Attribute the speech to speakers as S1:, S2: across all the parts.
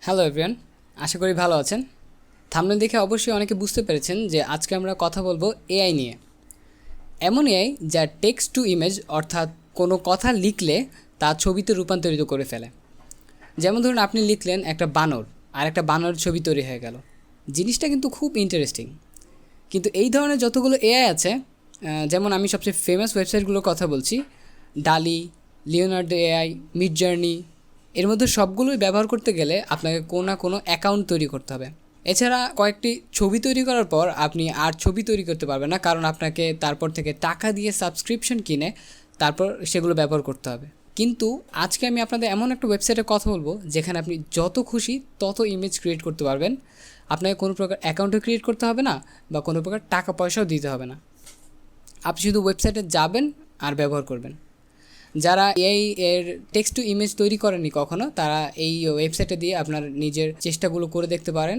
S1: Hello everyone, আশা করি ভালো আছেন। থাম্বনেল দেখে অবশ্যই অনেকে বুঝতে পেরেছেন যে আজকে আমরা কথা বলবো এআই নিয়ে। এমন এআই যা টেক্সট টু ইমেজ, অর্থাৎ কোনো কথা লিখলে তা ছবিতে রূপান্তরিত করে ফেলে। যেমন ধরুন, আপনি লিখলেন একটা বানর, আর একটা বানর ছবি তৈরি হয়ে গেল। জিনিসটা কিন্তু খুব ইন্টারেস্টিং। কিন্তু এই ধরনের যতগুলো এআই আছে, যেমন আমি সবচেয়ে ফেমাস ওয়েবসাইটগুলোর কথা বলছি, ডালি, লিওনার্ডো এআই, মিড জার্নি, এর মধ্যে সবগুলোই ব্যবহার করতে গেলে আপনাকে কোনো না কোনো অ্যাকাউন্ট তৈরি করতে হবে। এছাড়া কয়েকটি ছবি তৈরি করার পর আপনি আর ছবি তৈরি করতে পারবেন না, কারণ আপনাকে তারপর থেকে টাকা দিয়ে সাবস্ক্রিপশন কিনে তারপর সেগুলো ব্যবহার করতে হবে। কিন্তু আজকে আমি আপনাদের এমন একটা ওয়েবসাইটের কথা বলবো যেখানে আপনি যত খুশি তত ইমেজ ক্রিয়েট করতে পারবেন। আপনাকে কোনো প্রকার অ্যাকাউন্টও ক্রিয়েট করতে হবে না, বা কোনো প্রকার টাকা পয়সাও দিতে হবে না। আপনি শুধু ওয়েবসাইটে যাবেন আর ব্যবহার করবেন। যারা এআই এর টেক্সট টু ইমেজ তৈরি করেনি কখনো, তারা এই ওয়েবসাইটে দিয়ে আপনার নিজের চেষ্টাগুলো করে দেখতে পারেন।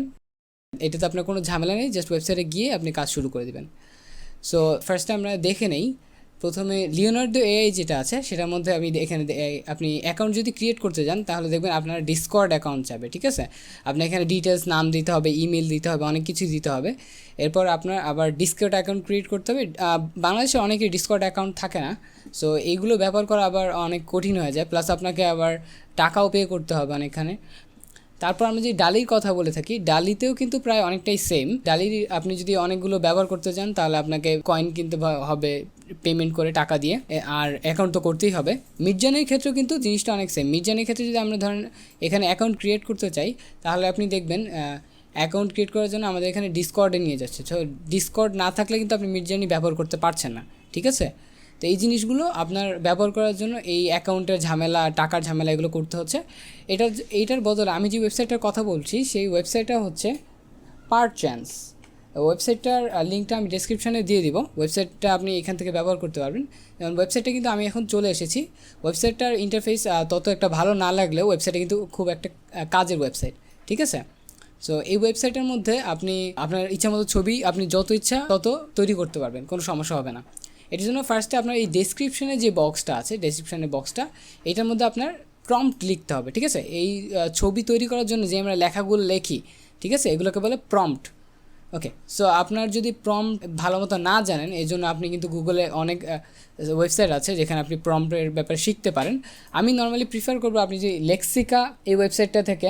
S1: এটাতে আপনার কোনো ঝামেলা নেই, জাস্ট ওয়েবসাইটে গিয়ে আপনি কাজ শুরু করে দেবেন। সো ফার্স্টে আমরা দেখে নেই। প্রথমে লিওনার্ডো এআই যেটা আছে সেটার মধ্যে আমি এখানে আপনি অ্যাকাউন্ট যদি ক্রিয়েট করতে যান তাহলে দেখবেন আপনার ডিসকর্ড অ্যাকাউন্ট চাবে, ঠিক আছে। আপনি এখানে ডিটেলস, নাম দিতে হবে, ইমেল দিতে হবে, অনেক কিছু দিতে হবে। এরপর আপনার আবার ডিসকর্ড অ্যাকাউন্ট ক্রিয়েট করতে হবে। বাংলাদেশে অনেকের ডিসকর্ড অ্যাকাউন্ট থাকে না, সো এইগুলো ব্যবহার করা আবার অনেক কঠিন হয়ে যায়, প্লাস আপনাকে আবার টাকাও পে করতে হবে অনেকখানে। তারপর আমরা যদি ডালির কথা বলে থাকি, ডালিতেও কিন্তু প্রায় অনেকটাই সেম। ডালির আপনি যদি অনেকগুলো ব্যবহার করতে চান তাহলে আপনাকে কয়েন কিনতে হবে পেমেন্ট করে, টাকা দিয়ে, আর অ্যাকাউন্ট তো করতেই হবে। মিডজার্নির ক্ষেত্রেও কিন্তু জিনিসটা অনেক সেম। মিডজার্নির ক্ষেত্রে যদি আমরা ধরেন এখানে অ্যাকাউন্ট ক্রিয়েট করতে চাই তাহলে আপনি দেখবেন অ্যাকাউন্ট ক্রিয়েট করার জন্য আমাদের এখানে ডিসকর্ডে নিয়ে যাচ্ছে। তো ডিসকর্ড না থাকলে কিন্তু আপনি মিডজার্নি ব্যবহার করতে পারছেন না, ঠিক আছে। তো এই জিনিসগুলো আপনার ব্যবহার করার জন্য এই অ্যাকাউন্টের ঝামেলা, টাকার ঝামেলা, এগুলো করতে হচ্ছে। এইটার বদলে আমি যে ওয়েবসাইটটার কথা বলছি সেই ওয়েবসাইটটা হচ্ছে পারচ্যান্স। ওয়েবসাইটটার লিঙ্কটা আমি ডেসক্রিপশানে দিয়ে দিব। ওয়েবসাইটটা আপনি এখান থেকে ব্যবহার করতে পারবেন। যেমন ওয়েবসাইটটা কিন্তু আমি এখন চলে এসেছি। ওয়েবসাইটটার ইন্টারফেস তত একটা ভালো না লাগলেও ওয়েবসাইটটা কিন্তু খুব একটা কাজের ওয়েবসাইট, ঠিক আছে। সো এই ওয়েবসাইটের মধ্যে আপনি আপনার ইচ্ছা মতো ছবি আপনি যত ইচ্ছা তত তৈরি করতে পারবেন, কোনো সমস্যা হবে না। এটার জন্য ফার্স্টে আপনার এই ডেসক্রিপশনে যে বক্সটা আছে, ডেসক্রিপশনের বক্সটা, এটার মধ্যে আপনার প্রম্পট লিখতে হবে, ঠিক আছে। এই ছবি তৈরি করার জন্য যে আমরা লেখাগুলো লেখি, ঠিক আছে, এগুলোকে বলে প্রম্পট। ওকে, সো আপনার যদি প্রম্পট ভালো মতো না জানেন, এই জন্য আপনি কিন্তু গুগলে অনেক ওয়েবসাইট আছে যেখানে আপনি প্রম্পটের ব্যাপারে শিখতে পারেন। আমি নর্মালি প্রিফার করবো আপনি যে লেক্সিকা এই ওয়েবসাইটটা থেকে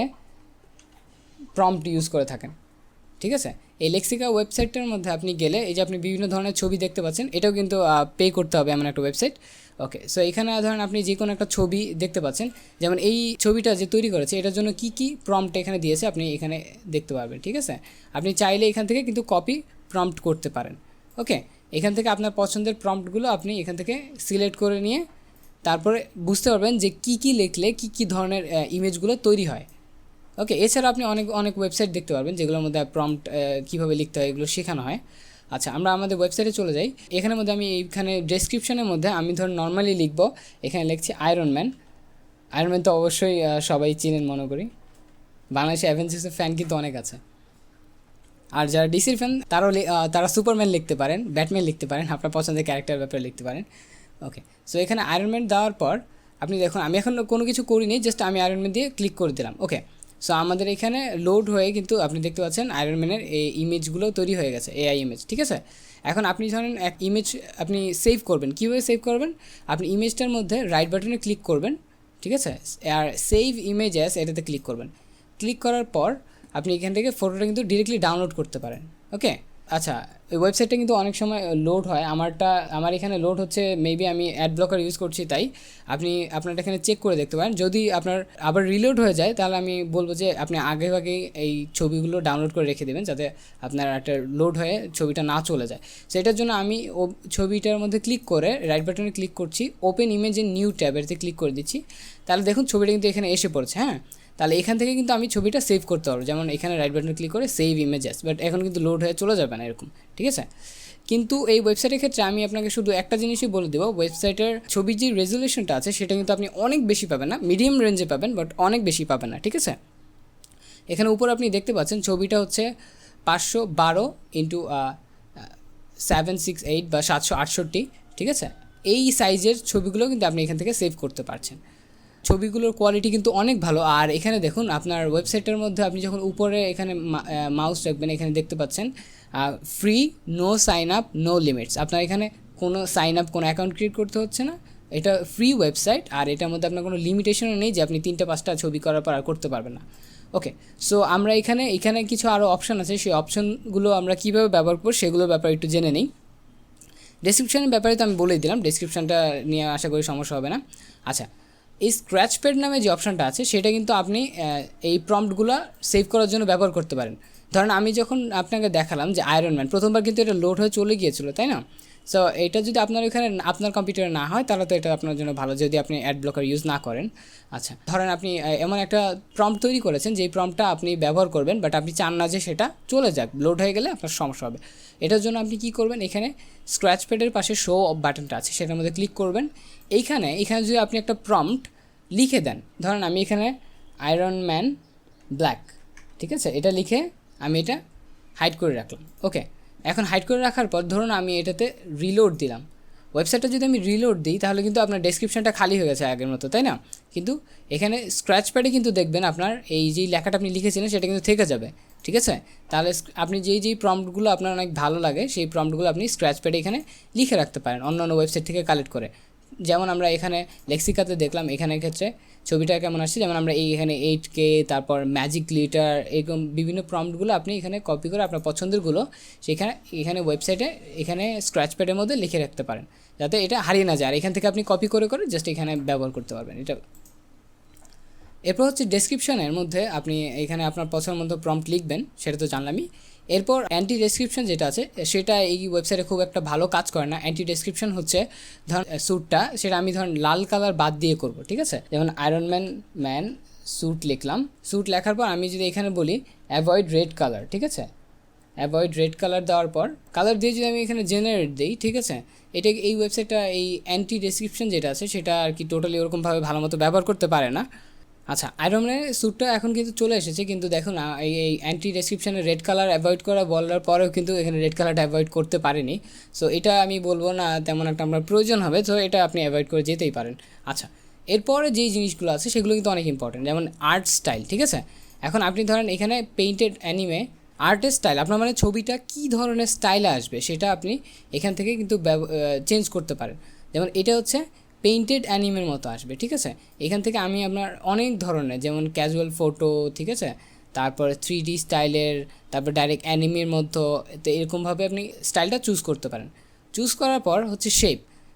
S1: প্রম্পট ইউজ করে থাকেন, ঠিক আছে। এই লেক্সিকা ওয়েবসাইটটার মধ্যে আপনি গেলে এই যে আপনি বিভিন্ন ধরনের ছবি দেখতে পাচ্ছেন, এটাও কিন্তু পে করতে হবে এমন একটা ওয়েবসাইট। ওকে, সো এখানে ধরেন আপনি যে কোনো একটা ছবি দেখতে পাচ্ছেন, যেমন এই ছবিটা যে তৈরি করেছে এটার জন্য কী কী প্রম্পট এখানে দিয়েছে আপনি এখানে দেখতে পারবেন, ঠিক আছে। আপনি চাইলে এখান থেকে কিন্তু কপি প্রম্পট করতে পারেন। ওকে, এখান থেকে আপনার পছন্দের প্রম্পটগুলো আপনি এখান থেকে সিলেক্ট করে নিয়ে তারপরে বুঝতে পারবেন যে কী কী লিখলে কী কী ধরনের ইমেজগুলো তৈরি হয়। ওকে, এছাড়া আপনি অনেক অনেক ওয়েবসাইট দেখতে পারবেন যেগুলোর মধ্যে প্রম্পট কীভাবে লিখতে হয় এগুলো শেখানো হয়। আচ্ছা, আমরা আমাদের ওয়েবসাইটে চলে যাই। এখানের মধ্যে আমি এইখানে ডেসক্রিপশনের মধ্যে আমি ধরুন নর্মালি লিখবো, এখানে লিখছি আয়রন ম্যান। আয়রন ম্যান তো অবশ্যই সবাই চিনেন মনে করি। বাংলাদেশে অ্যাভেঞ্জার্সের ফ্যান কিন্তু অনেক আছে। আর যারা ডিসির ফ্যান তারা সুপারম্যান লিখতে পারেন, ব্যাটম্যান লিখতে পারেন, আপনার পছন্দের ক্যারেক্টার ব্যাপারে লিখতে পারেন। ওকে, সো এখানে আয়রন ম্যান দেওয়ার পর আপনি দেখুন আমি এখন কোনো কিছু করিনি, জাস্ট আমি আয়রন ম্যান দিয়ে ক্লিক করে দিলাম। ওকে, সো আমাদের এখানে লোড হয়ে কিন্তু আপনি দেখতে পাচ্ছেন আয়রন ম্যানের এই ইমেজগুলো তৈরি হয়ে গেছে, এআই ইমেজ, ঠিক আছে। এখন আপনি ধরেন এক ইমেজ আপনি সেভ করবেন, কীভাবে সেভ করবেন? আপনি ইমেজটার মধ্যে রাইট বাটনে ক্লিক করবেন, ঠিক আছে, আর সেভ ইমেজ অ্যাজ এটাতে ক্লিক করবেন। ক্লিক করার পর আপনি এখান থেকে ফটোটা কিন্তু ডিরেক্টলি ডাউনলোড করতে পারেন। ওকে, আচ্ছা, ওই ওয়েবসাইটটা কিন্তু অনেক সময় লোড হয়। আমার এখানে লোড হচ্ছে, মেবি আমি অ্যাড ব্লকার ইউজ করছি তাই। আপনি আপনার এখানে চেক করে দেখতে পারেন, যদি আপনার আবার রিলোড হয়ে যায় তাহলে আমি বলবো যে আপনি আগেভাগেই এই ছবিগুলো ডাউনলোড করে রেখে দেবেন যাতে আপনার একটা লোড হয়ে ছবিটা না চলে যায়। সেটার জন্য আমি ছবিটার মধ্যে ক্লিক করে রাইট বাটনে ক্লিক করছি, ওপেন ইমেজ ইন নিউ ট্যাবেতে ক্লিক করে দিচ্ছি। তাহলে দেখুন ছবিটা কিন্তু এখানে এসে পড়ছে। হ্যাঁ, তাহলে এখান থেকে কিন্তু আমি ছবিটা সেভ করতে পারবো, যেমন এখানে রাইট বাটনে ক্লিক করে সেভ ইমেজেস, বাট এখন কিন্তু লোড হয়ে চলে যাবে না এরকম, ঠিক আছে। কিন্তু এই ওয়েবসাইটের ক্ষেত্রে আমি আপনাকে শুধু একটা জিনিসই বলে দেবো, ওয়েবসাইটের ছবির যে রেজুলেশনটা আছে সেটা কিন্তু আপনি অনেক বেশি পাবেন না, মিডিয়াম রেঞ্জে পাবেন, বাট অনেক বেশি পাবেন না, ঠিক আছে। এখানে উপর আপনি দেখতে পাচ্ছেন ছবিটা হচ্ছে 512 ইন্টু 768 বা 768, ঠিক আছে। এই সাইজের ছবিগুলো কিন্তু আপনি এখান থেকে সেভ করতে পারছেন। ছবিগুলোর কোয়ালিটি কিন্তু অনেক ভালো। আর এখানে দেখুন আপনার ওয়েবসাইটের মধ্যে আপনি যখন উপরে এখানে মাউস রাখবেন, এখানে দেখতে পাচ্ছেন free, no sign up, no limits. আপনার এখানে কোনো সাইন আপ, কোনো অ্যাকাউন্ট ক্রিয়েট করতে হচ্ছে না, এটা ফ্রি ওয়েবসাইট। আর এটার মধ্যে আপনার কোনো লিমিটেশনও নেই যে আপনি 3-5টা ছবি করার পর আর করতে পারবেন না। ওকে, সো আমরা এখানে কিছু আরও অপশান আছে, সেই অপশানগুলো আমরা কীভাবে ব্যবহার করব সেগুলোর ব্যাপারে একটু জেনে নিই। ডেসক্রিপশনের ব্যাপারে তো আমি বলেই দিলাম, ডেসক্রিপশনটা নিয়ে আশা করি সমস্যা হবে না। আচ্ছা, এই স্ক্র্যাচ প্যাড নামে যে অপশানটা আছে সেটা কিন্তু আপনি এই প্রম্পটগুলো সেভ করার জন্য ব্যবহার করতে পারেন। ধরেন আমি যখন আপনাকে দেখালাম যে আয়রন ম্যান, প্রথমবার কিন্তু এটা লোড হয়ে চলে গিয়েছিল, তাই না? সো এটা যদি আপনার এখানে আপনার কম্পিউটারে না হয় তাহলে তো এটা আপনার জন্য ভালো, যদি আপনি অ্যাড ব্লকার ইউজ না করেন। আচ্ছা, ধরেন আপনি এমন একটা প্রম্পট তৈরি করেছেন যেই প্রম্পটটা আপনি ব্যবহার করবেন, বাট আপনি চান না যে সেটা চলে যাক, লোড হয়ে গেলে আপনার সমস্যা হবে। এটার জন্য আপনি কী করবেন, এখানে স্ক্র্যাচ প্যাডের পাশে শো বাটনটা আছে, সেটার মধ্যে ক্লিক করবেন। এখানে যদি আপনি একটা প্রম্পট লিখে দেন, ধরেন আমি এখানে আয়রন ম্যান ব্ল্যাক, ঠিক আছে, এটা লিখে আমি এটা হাইড করে রাখলাম। ওকে, এখন হাইড করে রাখার পর ধরুন আমি এটাতে রিলোড দিলাম। ওয়েবসাইটটা যদি আমি রিলোড দিই তাহলে কিন্তু আপনার ডেসক্রিপশনটা খালি হয়ে গেছে আগের মতো, তাই না? কিন্তু এখানে স্ক্র্যাচ প্যাডে কিন্তু দেখবেন আপনার এই যেই লেখাটা আপনি লিখেছিলেন সেটা কিন্তু থেকে যাবে, ঠিক আছে? তাহলে আপনি যেই প্রম্পটগুলো আপনার অনেক ভালো লাগে সেই প্রম্পটগুলো আপনি স্ক্র্যাচ প্যাডে এখানে লিখে রাখতে পারেন অন্যান্য ওয়েবসাইট থেকে কালেক্ট করে। যেমন আমরা এখানে লেক্সিকাতে দেখলাম, এখানের ক্ষেত্রে ছবিটা কেমন আসছে, যেমন আমরা এখানে 8K, তারপর ম্যাজিক গ্লিটার, এরকম বিভিন্ন প্রম্পটগুলো আপনি এখানে কপি করে আপনার পছন্দেরগুলো এখানে ওয়েবসাইটে এখানে স্ক্র্যাচ প্যাডের মধ্যে লিখে রাখতে পারেন, যাতে এটা হারিয়ে না যায়। আর এখান থেকে আপনি কপি করে জাস্ট এখানে ব্যবহার করতে পারবেন এটা। এরপর হচ্ছে ডেসক্রিপশনের মধ্যে আপনি এখানে আপনার পছন্দ মতো প্রম্পট লিখবেন, সেটা তো জানলামই। এরপর অ্যান্টি ডেসক্রিপশন যেটা আছে সেটা এই ওয়েবসাইটে খুব একটা ভালো কাজ করে না। অ্যান্টি ডেসক্রিপশন হচ্ছে ধরুন স্যুটটা, সেটা আমি ধরুন লাল কালার বাদ দিয়ে করব, ঠিক আছে? যেমন আয়রন ম্যান স্যুট লিখলাম, স্যুট লেখার পর আমি যদি এখানে বলি অ্যাভয়েড রেড কালার, ঠিক আছে, অ্যাভয়েড রেড কালার দেওয়ার পর কালার দিয়ে যদি আমি এখানে জেনারেট দিই, ঠিক আছে, এটা এই ওয়েবসাইটটা এই অ্যান্টি ডেসক্রিপশন যেটা আছে সেটা আর কি টোটালি ওরকমভাবে ভালো মতো ব্যবহার করতে পারে না। আচ্ছা, আয়রন ম্যানের স্যুটটা এখন কিন্তু চলে এসেছে, কিন্তু দেখুন এই অ্যান্টি ডেসক্রিপশানে রেড কালার অ্যাভয়েড করা বলার পরেও কিন্তু এখানে রেড কালারটা অ্যাভয়েড করতে পারেনি। সো এটা আমি বলবো না তেমন একটা আমার প্রয়োজন হবে, তো এটা আপনি অ্যাভয়েড করে যেতেই পারেন। আচ্ছা, এরপরে যেই জিনিসগুলো আছে সেগুলো কিন্তু অনেক ইম্পর্টেন্ট, যেমন আর্ট স্টাইল, ঠিক আছে? এখন আপনি ধরেন এখানে পেইন্টেড অ্যানিমে আর্টের স্টাইল, আপনার মানে ছবিটা কী ধরনের স্টাইলে আসবে সেটা আপনি এখান থেকে কিন্তু চেঞ্জ করতে পারেন। যেমন এটা হচ্ছে পেইন্টেড অ্যানিমের মতো আসবে, ঠিক আছে? এখান থেকে আমি আপনার অনেক ধরনের, যেমন ক্যাজুয়াল ফটো, ঠিক আছে, তারপর 3D স্টাইলের, তারপর ডাইরেক্ট অ্যানিমের মধ্যে, তো এরকমভাবে আপনি স্টাইলটা চুজ করতে পারেন। চুজ করার পর হচ্ছে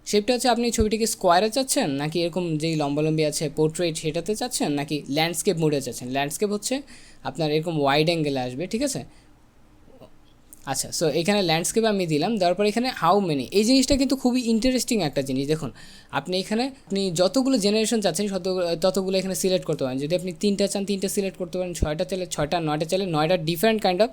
S1: শেপটা হচ্ছে আপনি ছবিটিকে স্কোয়ারে চাচ্ছেন, নাকি এরকম যেই লম্বালম্বি আছে পোর্ট্রেট সেটাতে চাচ্ছেন, নাকি ল্যান্ডস্কেপ মোডে চাচ্ছেন। ল্যান্ডস্কেপ হচ্ছে আপনার এরকম ওয়াইড অ্যাঙ্গেলে আসবে, ঠিক আছে? আচ্ছা, সো এখানে ল্যান্ডস্কেপ আমি দিলাম, দেওয়ার পর এখানে হাউ মেনি, এই জিনিসটা কিন্তু খুবই ইন্টারেস্টিং একটা জিনিস। দেখুন আপনি যতগুলো জেনারেশন চাচ্ছেন ততগুলো এখানে সিলেক্ট করতে পারেন। যদি আপনি 3টা চান 3টা সিলেক্ট করতে পারেন, 6টা চাইলে 6টা, 9টা চাইলে 9টা ডিফারেন্ট কাইন্ড অফ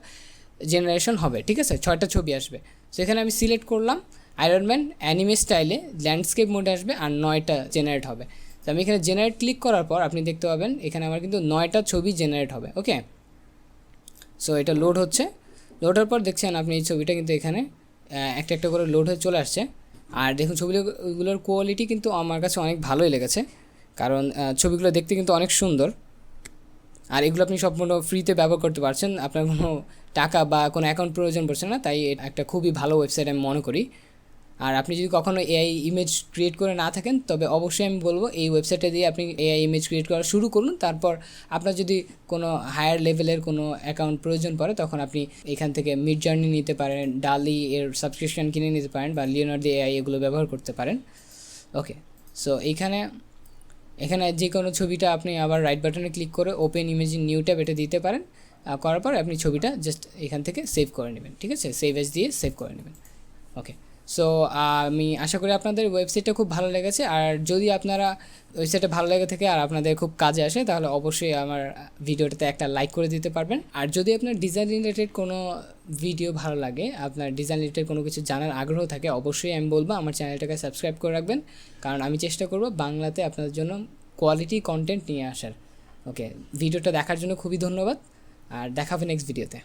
S1: জেনারেশন হবে, ঠিক আছে? 6টা ছবি আসবে। সো এখানে আমি সিলেক্ট করলাম আয়রন ম্যান অ্যানিমে স্টাইলে, ল্যান্ডস্কেপ মোডে আসবে আর 9টা জেনারেট হবে। তো আমি এখানে জেনারেট ক্লিক করার পর আপনি দেখতে পাবেন এখানে আমার কিন্তু 9টা ছবি জেনারেট হবে। ওকে, সো এটা লোড হচ্ছে, লোডের পর দেখছেন আপনি এই ছবিটা কিন্তু এখানে একটা একটা করে লোড হয়ে চলে আসছে। আর দেখুন ছবিগুলোর কোয়ালিটি কিন্তু আমার কাছে অনেক ভালোই লেগেছে, কারণ ছবিগুলো দেখতে কিন্তু অনেক সুন্দর। আর এগুলো আপনি সম্পূর্ণ ফ্রিতে ব্যবহার করতে পারছেন, আপনার কোনো টাকা বা কোনো অ্যাকাউন্ট প্রয়োজন পড়ছে না, তাই একটা খুবই ভালো ওয়েবসাইট আমি মনে করি। আর আপনি যদি কখনো এআই ইমেজ ক্রিয়েট করে না থাকেন তবে অবশ্যই আমি বলবো এই ওয়েবসাইটে দিয়ে আপনি এআই ইমেজ ক্রিয়েট করা শুরু করুন। তারপর আপনার যদি কোনো হায়ার লেভেলের কোনো অ্যাকাউন্ট প্রয়োজন পড়ে তখন আপনি এখান থেকে মিডজার্নি নিতে পারেন, ডালি এর সাবস্ক্রিপশন কিনে নিতে পারেন, বা লিওনার্দো এআই এগুলো ব্যবহার করতে পারেন। ওকে, সো এখানে যে কোনো ছবিটা আপনি আবার রাইট বাটনে ক্লিক করে open image in new tab এটা দিতে পারেন। করার পর আপনি ছবিটা জাস্ট এখান থেকে সেভ করে নেবেন, ঠিক আছে? সেভ এজ দিয়ে সেভ করে নেবেন। ওকে, সো আমি আশা করি আপনাদের ওয়েবসাইটটা খুব ভালো লেগেছে। আর যদি আপনারা ওয়েবসাইটটা ভালো লেগে থাকে আর আপনাদের খুব কাজে আসে তাহলে অবশ্যই আমার ভিডিওটাতে একটা লাইক করে দিতে পারবেন। আর যদি আপনার ডিজাইন রিলেটেড কোনো ভিডিও ভালো লাগে, আপনার ডিজাইন রিলেটেড কোনো কিছু জানার আগ্রহ থাকে, অবশ্যই আমি বলবো আমার চ্যানেলটাকে সাবস্ক্রাইব করে রাখবেন, কারণ আমি চেষ্টা করব বাংলাতে আপনাদের জন্য কোয়ালিটি কন্টেন্ট নিয়ে আসার। ওকে, ভিডিওটা দেখার জন্য খুবই ধন্যবাদ, আর দেখা হবে নেক্সট ভিডিওতে।